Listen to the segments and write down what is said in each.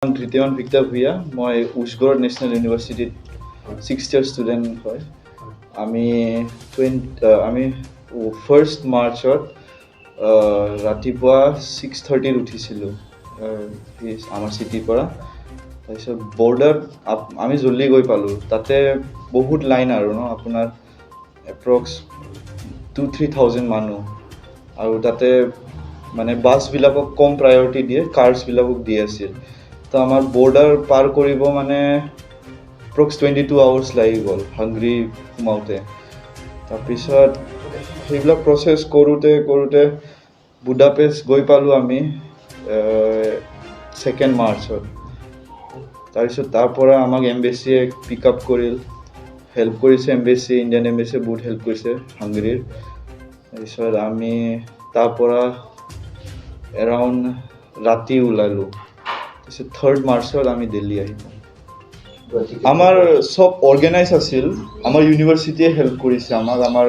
Dhritiman Victor Bhuyan, মই উজগড় national ইউনিভাৰ্সিটিত 6th ইয়াৰ student হয়। আমি 1st মাৰ্চত ৰাতিপুৱা 6:30 উঠিছিলোঁ আমাৰ চিটিৰ পৰা। তাৰপিছত বৰ্ডাৰ আমি জল্দি গৈ পালোঁ। তাতে বহুত লাইন আৰু আপোনাৰ এপ্ৰক্স 2-3,000 মানুহ, আৰু তাতে মানে বাছবিলাকক কম প্ৰায়ৰিটি দিয়ে, কাৰ্ছবিলাকক দি আছিল। তো আমাৰ বৰ্ডাৰ পাৰ কৰিব মানে এপ্ৰক্স 22 আৱাৰ্ছ লাগি গ'ল হাংগ্ৰী সোমাওঁতে। তাৰপিছত সেইবিলাক প্ৰচেছ কৰোঁতে বুদাপেষ্ট গৈ পালোঁ আমি 2nd মাৰ্চত। তাৰপিছত তাৰ পৰা আমাক এম্বেচিয়ে পিক আপ কৰিল, হেল্প কৰিছে এম্বেচি, ইণ্ডিয়ান এম্বেচিয়ে বহুত হেল্প কৰিছে হাংগ্ৰীৰ। তাৰপিছত আমি তাৰ পৰা এৰাউণ্ড ৰাতি ওলালোঁ। তাৰপিছত 3rd মাৰ্চত আমি দিল্লী আহিলোঁ। আমাৰ চব অৰ্গেনাইজ আছিল, আমাৰ ইউনিভাৰ্চিটিয়ে হেল্প কৰিছে আমাক, আমাৰ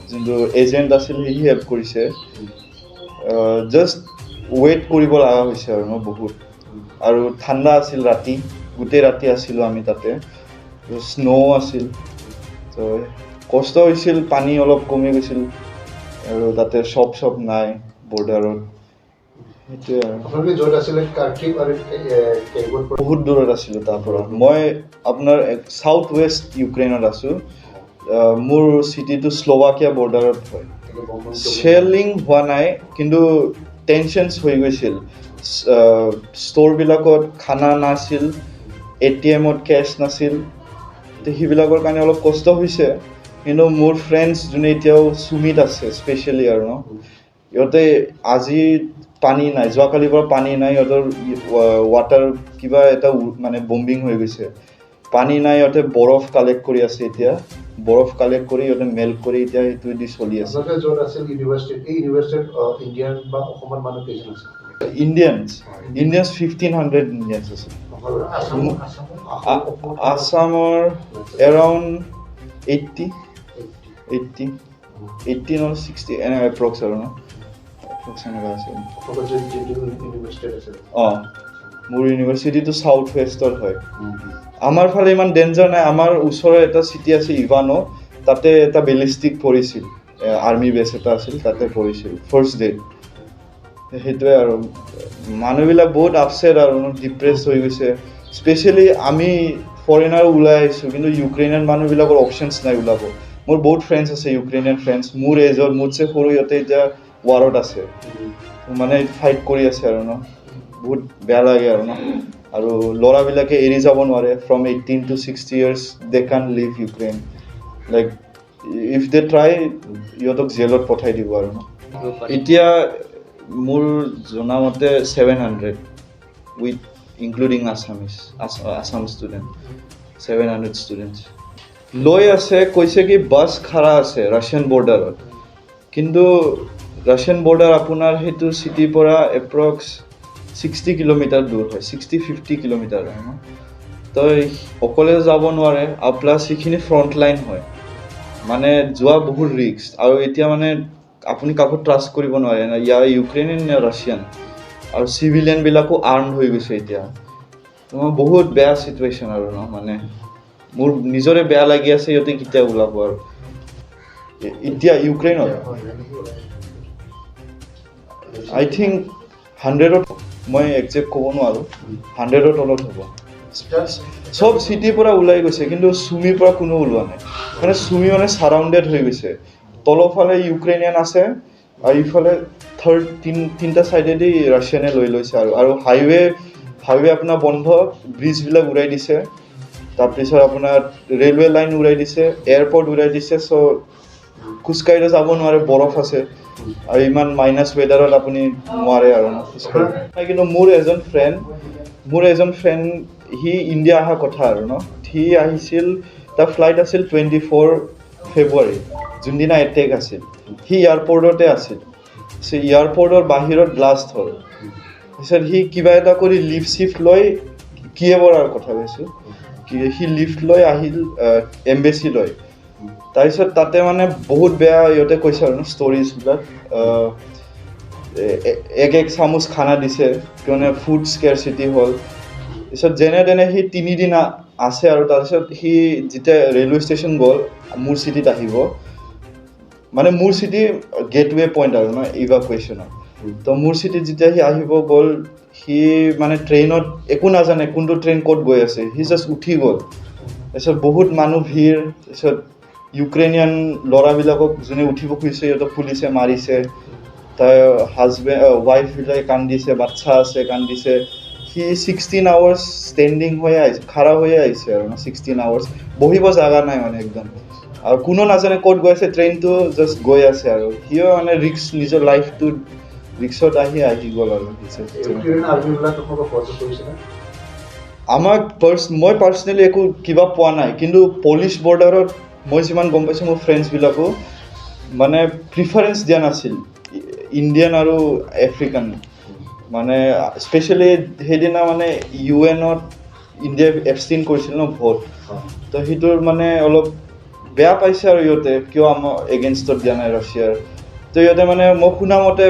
যোনটো এজেণ্ট আছিল সি হেল্প কৰিছে। জাষ্ট ৱেইট কৰিব লগা হৈছে আৰু বহুত। আৰু ঠাণ্ডা আছিল ৰাতি, গোটেই ৰাতি আছিলোঁ আমি তাতে, স্ন' আছিল। তো কষ্ট হৈছিল, পানী অলপ কমি গৈছিল, আৰু তাতে শ্বপ নাই বৰ্ডাৰত। সেইটোৱে আৰু বহুত দূৰত আছিলোঁ তাৰ পৰা। মই আপোনাৰ চাউথ ৱেষ্ট ইউক্ৰেইনত আছোঁ। মোৰ চিটিটো শ্লোভাকিয়া বৰ্ডাৰত হয়। শ্বেলিং হোৱা নাই, কিন্তু টেনশ্যনছ হৈ গৈছিল। ষ্ট'ৰবিলাকত খানা নাছিল, ATMত কেছ নাছিল, তো সেইবিলাকৰ কাৰণে অলপ কষ্ট হৈছে। কিন্তু মোৰ ফ্ৰেণ্ডছ যোনে এতিয়াও চুমিত আছে স্পেচিয়েলি আৰু সিহঁতে আজি পানী নাই, যোৱাকালিৰ পৰা পানী নাই, সিহঁতৰ ৱাটাৰ কিবা এটা মানে বম্বিং হৈ গৈছে, পানী নাই। সিহঁতে বৰফ কালেক্ট কৰি আছে, এতিয়া বৰফ কালেক্ট কৰি সিহঁতে মেল্ট কৰি এতিয়া সেইটো দি চলি আছে। ইণ্ডিয়ানছ 1,500 ইণ্ডিয়ানছ আছে। আছামৰ এৰাউণ্ড 80 or 60 এনে এপ্ৰক্স আৰু মোৰ ইউনিভাৰ্চিটিটো চাউথ ৱেষ্টৰ হয়। আমাৰ ফালে ইমান ডেঞ্জাৰ নাই। আমাৰ ওচৰৰ এটা চিটি আছে ইভানো, তাতে এটা বেলিষ্টিক পৰিছিল, আৰ্মি বেছ এটা আছিল, তাতে পৰিছিল ফাৰ্ষ্ট ডে। সেইটোৱে আৰু মানুহবিলাক বহুত আপছেট আৰু ডিপ্ৰেছ হৈ গৈছে। স্পেচিয়েলি আমি ফৰেনাৰ ওলাই আহিছোঁ, কিন্তু ইউক্ৰেইনিয়ান মানুহবিলাকৰ অপশ্যনছ নাই ওলাব। মোৰ বহুত ফ্ৰেণ্ডছ আছে ইউক্ৰেইনিয়ান ফ্ৰেণ্ডছ, মোৰ এজৰ মোতছে সৰু, সিহঁতে এতিয়া ৱাৰত আছে, মানে ফাইট কৰি আছে আৰু বহুত বেয়া লাগে আৰু আৰু ল'ৰাবিলাকে এৰি যাব নোৱাৰে। From 18 to 60 years they can leave Ukraine. Like if they try, সিহঁতক জেলত পঠাই দিব আৰু এতিয়া মোৰ জনামতে 700 with including Assam student, 700 students লৈ আছে। কৈছে কি বাছ খাৰা আছে ৰাছিয়ান বৰ্ডাৰত, কিন্তু ৰাছিয়ান বৰ্ডাৰ আপোনাৰ সেইটো চিটিৰ পৰা এপ্ৰক্স 60 কিলোমিটাৰ দূৰ হয়, 60-50 কিলোমিটাৰ হয় তো অকলে যাব নোৱাৰে। আৰু প্লাছ সেইখিনি ফ্ৰণ্ট লাইন হয়, মানে যোৱা বহুত ৰিস্ক। আৰু এতিয়া মানে আপুনি কাকো ট্ৰাষ্ট কৰিব নোৱাৰে, ইয়াৰ ইউক্ৰেইনিয়ান নে ৰাছিয়ান, আৰু চিভিলিয়ানবিলাকো আৰ্ম হৈ গৈছে এতিয়া। বহুত বেয়া চিটুৱেশ্যন আৰু মানে মোৰ নিজৰে বেয়া লাগি আছে, সিহঁতে কেতিয়া ওলাব আৰু এতিয়া ইউক্ৰেইনত। আই থিংক 100ত, মই একজেক্ট ক'ব নোৱাৰোঁ, 100ৰ তলত হ'ব। চব চিটিৰ পৰা ওলাই গৈছে, কিন্তু চুমিৰ পৰা কোনো ওলোৱা নাই। মানে চুমি মানে ছাৰাউণ্ডেড হৈ গৈছে। তলৰফালে ইউক্ৰেইনিয়ান আছে, আৰু ইফালে তিনিটা ছাইডেদি ৰাছিয়ানে লৈ লৈছে। আৰু হাইৱে আপোনাৰ বন্ধ, ব্ৰিজবিলাক উৰাই দিছে। তাৰপিছত আপোনাৰ ৰেলৱে লাইন উৰাই দিছে, এয়াৰপৰ্ট উৰাই দিছে। চ' খোজকাঢ়িলে যাব নোৱাৰে, বৰফ আছে, আৰু ইমান মাইনাছ ৱেডাৰত আপুনি নোৱাৰে আৰু খোজকাঢ়ি। কিন্তু মোৰ এজন ফ্ৰেণ্ড সি ইণ্ডিয়া অহা কথা আৰু সি আহিছিল, তাৰ ফ্লাইট আছিল 24 ফেব্ৰুৱাৰী, যোনদিনা এটেক আছিল। সি এয়াৰপৰ্টতে আছিল, এয়াৰপৰ্টৰ বাহিৰত ব্লাষ্ট হ'ল। তাৰপিছত সি কিবা এটা কৰি লিফ্ট লৈ, কিয়েভৰ কথা কৈছোঁ, সি লিফ্ট লৈ আহিল এম্বেচি লৈ। তাৰপিছত তাতে মানে বহুত বেয়া সিহঁতে কৈছে আৰু ষ্টৰিজবিলাক। এক চামুচ খানা দিছে, কিয়নে ফুড স্কেৰচিটি হ'ল। পিছত যেনে তেনে সি 3 দিন আছে আৰু তাৰপিছত সি যেতিয়া ৰেলৱে ষ্টেচন গ'ল মোৰ চিটিত আহিব মানে মোৰ চিটি গেটৱে পইণ্ট আৰু ন ইভাকুৱেশ্যনৰ তো মোৰ চিটিত যেতিয়া সি আহিব গ'ল সি মানে ট্ৰেইনত একো নাজানে কোনটো ট্ৰেইন ক'ত গৈ আছে সি জাষ্ট উঠি গ'ল তাৰপিছত বহুত মানুহ ভিৰ তাৰপিছত ইউক্ৰেইনিয়ান ল'ৰাবিলাকক যোনে উঠিব খুজিছে সিহঁতক পুলিচে মাৰিছে তাৰ হাজবেণ্ড ৱাইফবিলাকে কান্দিছে বাচ্চা আছে কান্দিছে সি 16 আৱাৰ্ছ ষ্টেণ্ডিং হৈ আহিছে খাৰা হৈয়ে আহিছে আৰু 16 আৱাৰ্ছ বহিব জাগা নাই মানে একদম আৰু কোনো নাজানে ক'ত গৈ আছে ট্ৰেইনটো জাষ্ট গৈ আছে আৰু সিও মানে ৰিক্স নিজৰ লাইফটো ৰিক্সত আহি গ'ল আৰু আমাক মই পাৰ্চনেলি একো কিবা পোৱা নাই কিন্তু পলিচ বৰ্ডাৰত মই যিমান গম পাইছোঁ মোৰ ফ্ৰেণ্ডছবিলাকো মানে প্ৰিফাৰেঞ্চ দিয়া নাছিল ইণ্ডিয়ান আৰু আফ্ৰিকান মানে স্পেচিয়েলি সেইদিনা মানে UN-ত ইণ্ডিয়াই এবষ্টেইন কৰিছিল ন ভোট তো সেইটোৰ মানে অলপ বেয়া পাইছে আৰু ইহঁতে কিয় আমাৰ এগেইনষ্টত দিয়া নাই ৰাছিয়াৰ তো ইহঁতে মানে মই শুনা মতে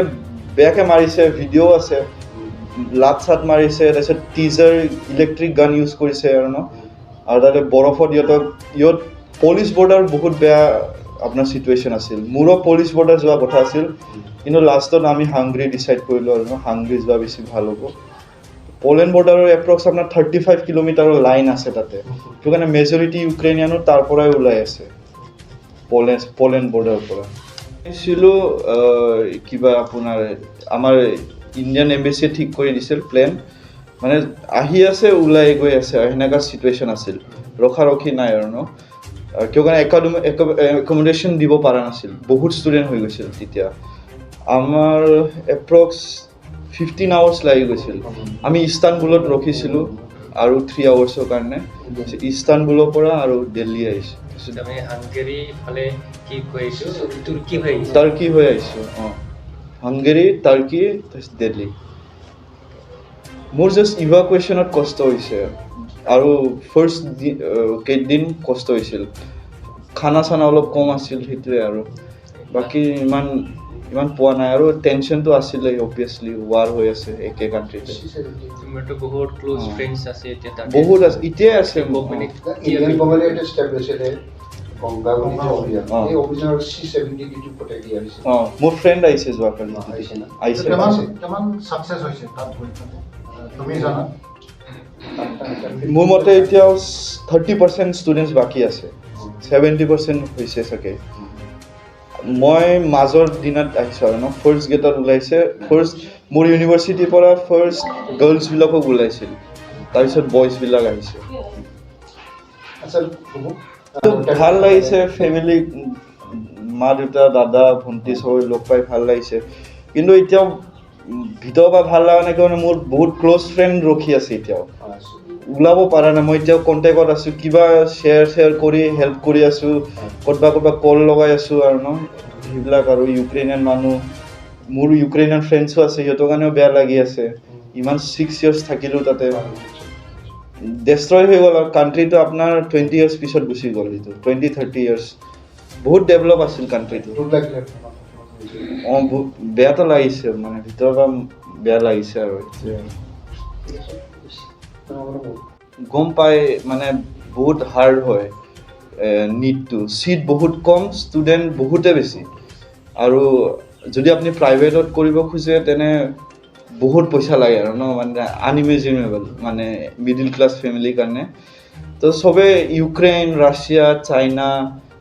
বেয়াকৈ মাৰিছে ভিডিঅ' আছে লাত চাত মাৰিছে তাৰপিছত টিজাৰ ইলেক্ট্ৰিক গান ইউজ কৰিছে আৰু ন আৰু তাতে বৰফত ইহঁত পলিচ বৰ্ডাৰ বহুত বেয়া আপোনাৰ চিটুৱেশ্যন আছিল মোৰো পলিচ বৰ্ডাৰ যোৱা কথা আছিল কিন্তু লাষ্টত আমি হাংগ্ৰী ডিচাইড কৰিলোঁ আৰু হাংগ্ৰী যোৱা বেছি ভাল হ'ব পোলেণ্ড বৰ্ডাৰৰ এপ্ৰক্স আপোনাৰ 35 কিলোমিটাৰৰ লাইন আছে তাতে সেইটো কাৰণে মেজৰিটি ইউক্ৰেইনিয়ানো তাৰ পৰাই ওলাই আছে পোলেণ্ড বৰ্ডাৰৰ পৰা আহিছিলোঁ কিবা আপোনাৰ আমাৰ ইণ্ডিয়ান এম্বেচিয়ে ঠিক কৰি দিছিল প্লেন মানে আহি আছে ওলাই গৈ আছে আৰু সেনেকুৱা চিটুৱেশ্যন আছিল ৰখি নাই আৰু ন কিয় কাৰণে একমডেশ্যন দিব পৰা নাছিল বহুত ষ্টুডেণ্ট হৈ গৈছিল তেতিয়া আমাৰ এপ্ৰক্স 15 আৱাৰ্ছ লাগি গৈছিল আমি ইস্তানবুলত ৰখিছিলোঁ আৰু 3 আৱাৰ্ছৰ কাৰণে ইস্তানবুলৰ পৰা আৰু দিল্লী আহিছোঁ টাৰ্কি হৈ আহিছোঁ হাংগেৰী টাৰ্কি দিল্লী মোৰ জাষ্ট ইভাকুৱেশ্যনত কষ্ট হৈছে আৰু ফাৰ্ষ্ট কেইদিন কষ্ট হৈছিল খানা চানা অলপ কম আছিল সেইটোৱে আৰু বাকী ইমান পোৱা নাই আৰু টেনশ্যনটো আছিলে অবভিয়াছলি ৱাৰ হৈ আছে একে কাণ্ট্ৰিতে বহুত আছে এতিয়াই আছে মোৰ ফ্ৰেণ্ড আহিছে যোৱাকালি আহিছে মোৰ মতে এতিয়াও 30% ষ্টুডেণ্টছ বাকী আছে 70% হৈছে চাগে মই মাজৰ দিনত আহিছোঁ আৰু ন ফাৰ্ষ্ট গেটত ওলাইছে ফাৰ্ষ্ট মোৰ ইউনিভাৰ্চিটিৰ পৰা ফাৰ্ষ্ট গাৰ্লছবিলাকক ওলাইছিল তাৰপিছত বইজবিলাক আহিছে ভাল লাগিছে ফেমিলি মা দেউতা দাদা ভণ্টি চবৰে লগ পাই ভাল লাগিছে কিন্তু এতিয়াও ভিতৰৰ পৰা ভাল লগা নাই কিয়নো মোৰ বহুত ক্ল'জ ফ্ৰেণ্ড ৰখি আছে এতিয়াও ওলাব পৰা নাই মই এতিয়াও কণ্টেক্টত আছোঁ কিবা শ্বেয়াৰ কৰি হেল্প কৰি আছোঁ ক'ৰবাত কল লগাই আছোঁ আৰু ন সেইবিলাক আৰু ইউক্ৰেইনিয়ান মানুহ মোৰ ইউক্ৰেইনিয়ান ফ্ৰেণ্ডছো আছে সিহঁতৰ কাৰণেও বেয়া লাগি আছে ইমান 6 years থাকিলোঁ তাতে ডেষ্ট্ৰয় হৈ গ'ল আৰু কাণ্ট্ৰিটো আপোনাৰ 20 years পিছত গুচি গ'ল এইটো 20-30 years বহুত ডেভেলপ আছিল কাণ্ট্ৰিটো বেয়াটো লাগিছে মানে ভিতৰৰ পৰা বেয়া লাগিছে আৰু গম পাই মানে বহুত হাৰ্ড হয় নিডটো চিট বহুত কম ষ্টুডেণ্ট বহুতে বেছি আৰু যদি আপুনি প্ৰাইভেটত কৰিব খোজে তেনে বহুত পইচা লাগে আৰু ন মানে আনইমেজিনেবল মানে মিডিল ক্লাছ ফেমিলিৰ কাৰণে তো চবে ইউক্ৰেইন ৰাছিয়া চাইনা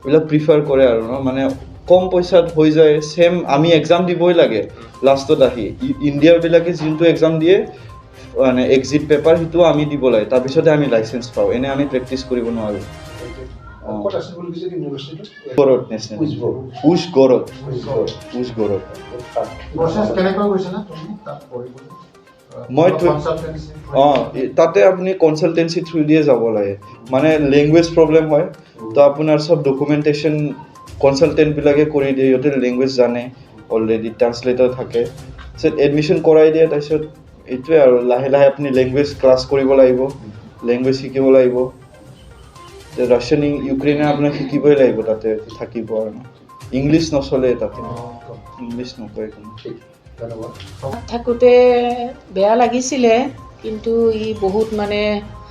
এইবিলাক প্ৰিফাৰ কৰে আৰু ন মানে কম পইচাত হৈ যায় ছেম আমি এক্সাম দিবই লাগে লাষ্টত আহি ইণ্ডিয়াৰবিলাকে যোনটো এক্সাম দিয়ে মানে এক্সিট পেপাৰ সেইটো আমি দিব লাগে তাৰপিছতে আমি লাইচেঞ্চ পাওঁ এনে আমি প্ৰেক্টিচ কৰিব নোৱাৰোঁ মই তাতে আপুনি কনচালটেঞ্চি থ্ৰু দিয়ে যাব লাগে মানে লেংগুৱেজ প্ৰব্লেম হয় তো আপোনাৰ চব ডকুমেণ্টেশ্যন কনচালটেণ্টবিলাকে কৰি দিয়ে সিহঁতে লেংগুৱেজ জানে অলৰেডি ট্ৰান্সলেটৰ থাকে তাৰপিছত এডমিশ্যন কৰাই দিয়ে তাৰপিছত এইটোৱে আৰু লাহে লাহে আপুনি লেংগুৱেজ ক্লাছ কৰিব লাগিব লেংগুৱেজ শিকিব লাগিব ৰাছিয়ান ইউক্ৰেইনে আপোনাক শিকিবই লাগিব তাতে থাকিব আৰু ইংলিছ নচলে তাতে ইংলিছ নকয় কোনো থাকোঁতে বেয়া লাগিছিলে কিন্তু ই বহুত মানে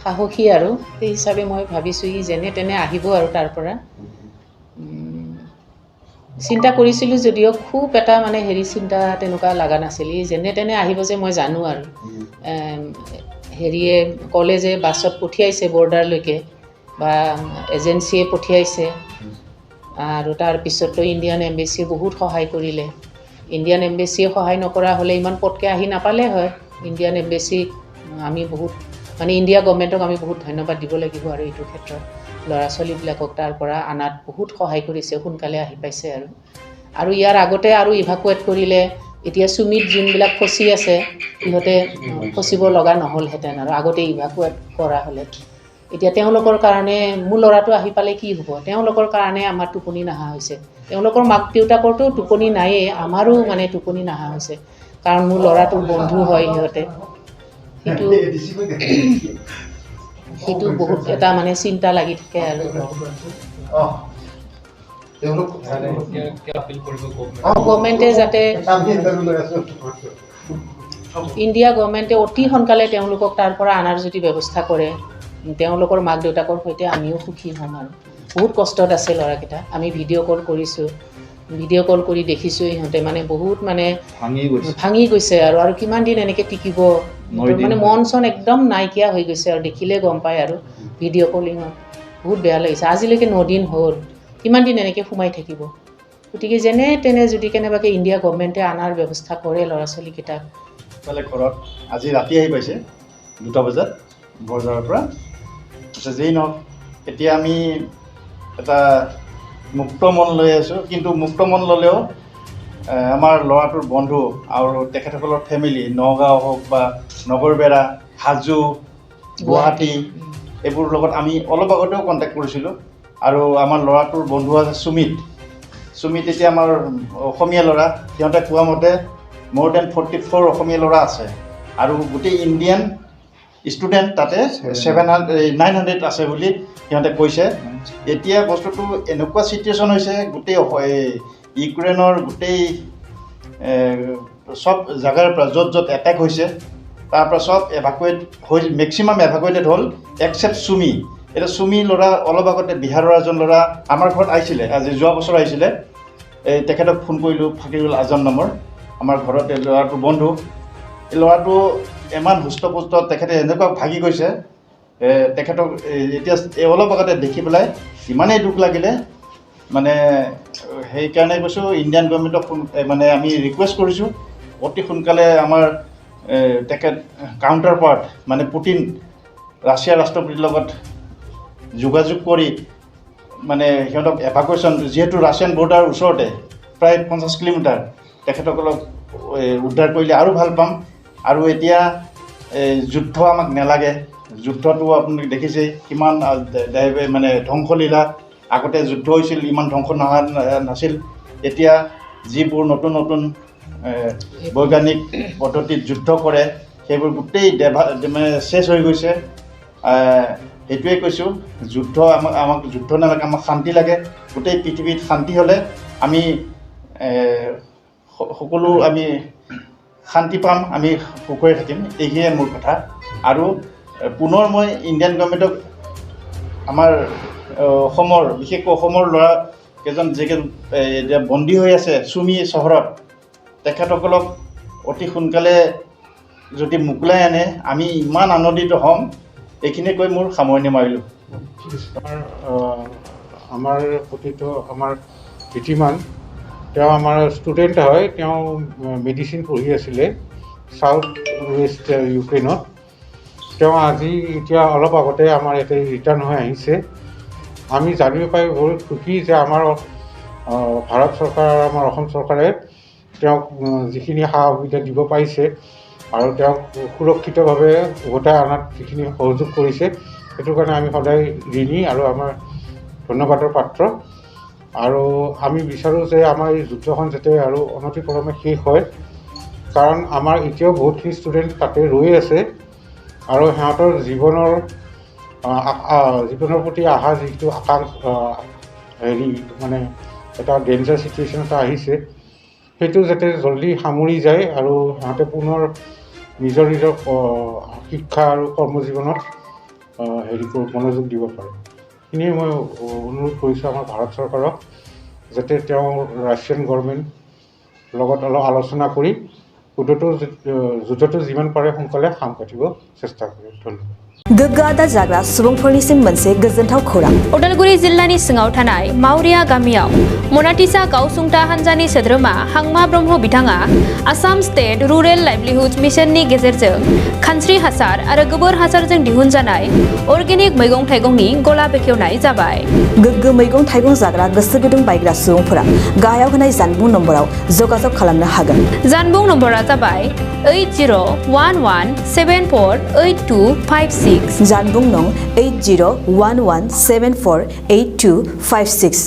সাহসী আৰু সেই হিচাপে মই ভাবিছোঁ ই যেনে তেনে আহিব আৰু তাৰ পৰা চিন্তা কৰিছিলোঁ যদিও খুব এটা মানে চিন্তা তেনেকুৱা লগা নাছিল ই যেনে তেনে আহিব যে মই জানো আৰু হেৰিয়ে ক'লে যে বাছত পঠিয়াইছে বৰ্ডাৰলৈকে বা এজেঞ্চিয়ে পঠিয়াইছে আৰু তাৰপিছততো ইণ্ডিয়ান এম্বেচিয়ে বহুত সহায় কৰিলে ইণ্ডিয়ান এম্বেচিয়ে সহায় নকৰা হ'লে ইমান পটকৈ আহি নাপালে হয় ইণ্ডিয়ান এম্বেচিক আমি বহুত মানে ইণ্ডিয়া গভৰ্ণমেণ্টক আমি বহুত ধন্যবাদ দিব লাগিব আৰু এইটো ক্ষেত্ৰত ল'ৰা ছোৱালীবিলাকক তাৰ পৰা আনাত বহুত সহায় কৰিছে সোনকালে আহি পাইছে আৰু ইয়াৰ আগতে আৰু ইভাকুৱেট কৰিলে এতিয়া চুমিত যোনবিলাক ফচি আছে সিহঁতে ফচিব লগা নহ'লহেঁতেন আৰু আগতে ইভাকুৱেট কৰা হ'লে এতিয়া তেওঁলোকৰ কাৰণে মোৰ ল'ৰাটো আহি পালে কি হ'ব তেওঁলোকৰ কাৰণে আমাৰ টোপনি নহা হৈছে তেওঁলোকৰ মাক দেউতাকৰতো টোপনি নায়েই আমাৰো মানে টোপনি নহা হৈছে কাৰণ মোৰ ল'ৰাটোৰ বন্ধু হয় সিহঁতে সেইটো বহুত এটা মানে চিন্তা লাগি থাকে আৰু গভৰ্ণমেণ্টে যাতে ইণ্ডিয়া গভৰ্ণমেণ্টে অতি সোনকালে তেওঁলোকক তাৰ পৰা অনাৰ যদি ব্যৱস্থা কৰে তেওঁলোকৰ মাক দেউতাকৰ সৈতে আমিও সুখী হ'ম আৰু বহুত কষ্টত আছে ল'ৰাকেইটা আমি ভিডিঅ' কল কৰিছোঁ ভিডিঅ' কল কৰি দেখিছোঁ ইহঁতে মানে বহুত মানে ভাঙি গৈছে আৰু কিমান দিন এনেকৈ টিকিব মানে মন চন একদম নাইকিয়া হৈ গৈছে আৰু দেখিলে গম পায় আৰু ভিডিঅ' কলিঙত বহুত বেয়া লাগিছে আজিলৈকে 9 দিন হ'ল কিমান দিন এনেকৈ সোমাই থাকিব গতিকে যেনে তেনে যদি কেনেবাকৈ ইণ্ডিয়া গভৰ্ণমেণ্টে অনাৰ ব্যৱস্থা কৰে ল'ৰা ছোৱালীকেইটাক ঘৰত আজি ৰাতি আহি পাইছে 2টা বজাত বজাৰৰ পৰা যেই নহওক এতিয়া আমি এটা মুক্ত মন লৈ আছোঁ কিন্তু মুক্ত মন ল'লেও আমাৰ ল'ৰাটোৰ বন্ধু আৰু তেখেতসকলৰ ফেমিলি নগাঁও হওক বা নগৰবেৰা হাজো গুৱাহাটী এইবোৰ লগত আমি অলপ আগতেও কণ্টেক্ট কৰিছিলোঁ আৰু আমাৰ ল'ৰাটোৰ বন্ধু আছে সুমিত এতিয়া আমাৰ অসমীয়া ল'ৰা সিহঁতে কোৱা মতে more than 44 অসমীয়া ল'ৰা আছে আৰু গোটেই ইণ্ডিয়ান ষ্টুডেণ্ট তাতে 900 আছে বুলি সিহঁতে কৈছে এতিয়া বস্তুটো এনেকুৱা চিটুৱেশ্যন হৈছে গোটেই ইউক্ৰেইনৰ গোটেই সব জাগাৰ পৰা য'ত এটেক হৈছে তাৰ পৰা সব এভাকুৱেট হৈ মেক্সিমাম এভাকুৱেটেড হ'ল এক্সেপ্ট সুমি এটা সুমি ল'ৰা অলপ আগতে বিহাৰৰ এজন ল'ৰা আমাৰ ঘৰত আহিছিলে আজি যোৱা বছৰ আহিছিলে তেখেতক ফোন কৰিলোঁ ফাকিৰুল আজম নামৰ আমাৰ ঘৰত ল'ৰাটোৰ বন্ধু এই ল'ৰাটো ইমান সুস্থপুষ্ট তেখেতে এনেকুৱা ভাগি গৈছে তেখেতক এতিয়া অলপ আগতে দেখি পেলাই ইমানেই দুখ লাগিলে মানে সেইকাৰণে কৈছোঁ ইণ্ডিয়ান গভৰ্ণমেণ্টক মানে আমি ৰিকুৱেষ্ট কৰিছোঁ অতি সোনকালে আমাৰ তেখেত কাউণ্টাৰ পাৰ্ট মানে পুটিন ৰাছিয়াৰ ৰাষ্ট্ৰপতিৰ লগত যোগাযোগ কৰি মানে সিহঁতক এভাকুৱেশ্যন যিহেতু ৰাছিয়ান বৰ্ডাৰ ওচৰতে প্ৰায় 50 কিলোমিটাৰ তেখেতসকলক উদ্ধাৰ কৰিলে আৰু ভাল পাম আৰু এতিয়া যুদ্ধ আমাক নালাগে যুদ্ধটো আপুনি দেখিছেই কিমান মানে ধ্বংসলীলা আগতে যুদ্ধ হৈছিল ইমান ধ্বংস নাছিল এতিয়া যিবোৰ নতুন বৈজ্ঞানিক পদ্ধতিত যুদ্ধ কৰে সেইবোৰ গোটেই মানে চেছ হৈ গৈছে সেইটোৱে কৈছোঁ যুদ্ধ আমাক যুদ্ধ নালাগে আমাক শান্তি লাগে গোটেই পৃথিৱীত শান্তি হ'লে আমি সকলো আমি শান্তি পাম আমি সুখৰে থাকিম এইখিনিয়ে মোৰ কথা আৰু পুনৰ মই ইণ্ডিয়ান গভৰ্ণমেণ্টক আমাৰ অসমৰ বিশেষকৈ অসমৰ ল'ৰা কেইজন যিকেইজন এতিয়া বন্দী হৈ আছে চুমি চহৰত তেখেতসকলক অতি সোনকালে যদি মোকলাই আনে আমি ইমান আনন্দিত হ'ম এইখিনিয়ে কৈ মোৰ সামৰণি মাৰিলোঁ আমাৰ প্ৰতিটো আমাৰ ধৃতিমান তেওঁ আমাৰ ষ্টুডেণ্ট হয় তেওঁ মেডিচিন পঢ়ি আছিলে সাউথ ৱেষ্ট ইউক্ৰেইনত তেওঁ আজি এতিয়া অলপ আগতে আমাৰ ইয়াতে ৰিটাৰ্ণ হৈ আহিছে আমি জানিব পাই বহুত সুখী যে আমাৰ ভাৰত চৰকাৰ আৰু আমাৰ অসম চৰকাৰে তেওঁক যিখিনি সা সুবিধা দিব পাৰিছে আৰু তেওঁক সুৰক্ষিতভাৱে উভতাই অনাত যিখিনি সহযোগ কৰিছে সেইটো কাৰণে আমি সদায় ঋণী আৰু আমাৰ ধন্যবাদৰ পাত্ৰ আৰু আমি বিচাৰোঁ যে আমাৰ এই যুদ্ধখন যাতে আৰু অনতিপলমে শেষ হয় কাৰণ আমাৰ এতিয়াও বহুতখিনি ষ্টুডেণ্ট তাতে ৰৈ আছে আৰু সিহঁতৰ জীৱনৰ প্ৰতি অহা যিটো আকাংক্ষা মানে এটা ডেঞ্জাৰ চিটুৱেশ্যন এটা আহিছে সেইটো যাতে জল্দি সামৰি যায় আৰু সিহঁতে পুনৰ নিজৰ নিজৰ শিক্ষা আৰু কৰ্মজীৱনত হেৰি মনোযোগ দিব পাৰে। এইখিনিয়ে মই অনুৰোধ কৰিছোঁ আমাৰ ভাৰত চৰকাৰক, যাতে তেওঁ ৰাছিয়ান গভৰ্ণমেণ্ট লগত অলপ আলোচনা কৰি যুদ্ধটো যিমান পাৰে সোনকালে সাম কাটিব চেষ্টা কৰে। ধন্যবাদ। गोग्गो आदार जाग्रा सुबुंफोरनिसिम मोनसे गोजोनथाव खौरां। उदालगुरि जिल्लानि सिङाव थानाय मावरिया गामियाव मनाटिसा गावसुंथा हान्जानि सोद्रोमा हांमा ब्रह्म बिथाङा आसाम स्टेट रुरेल लाइभलिहुड मिशननि गेजेरजों खानस्रि हासार आरो गोबोर हासारजों दिहुनजानाय अर्गेनिक मैगं थाइगंनि गला बेखेवनाय जाबाय। गोग्गो मैगं थाइगं जाग्रा गोसो गुदुं बायग्रा सुबुंफोरा गाहायाव होनाय जानबुं नम्बराव जगाजग खालामनो हागोन। जानबुं नम्बरा जाबाय 8011748256। जानबुं नं 8011748256।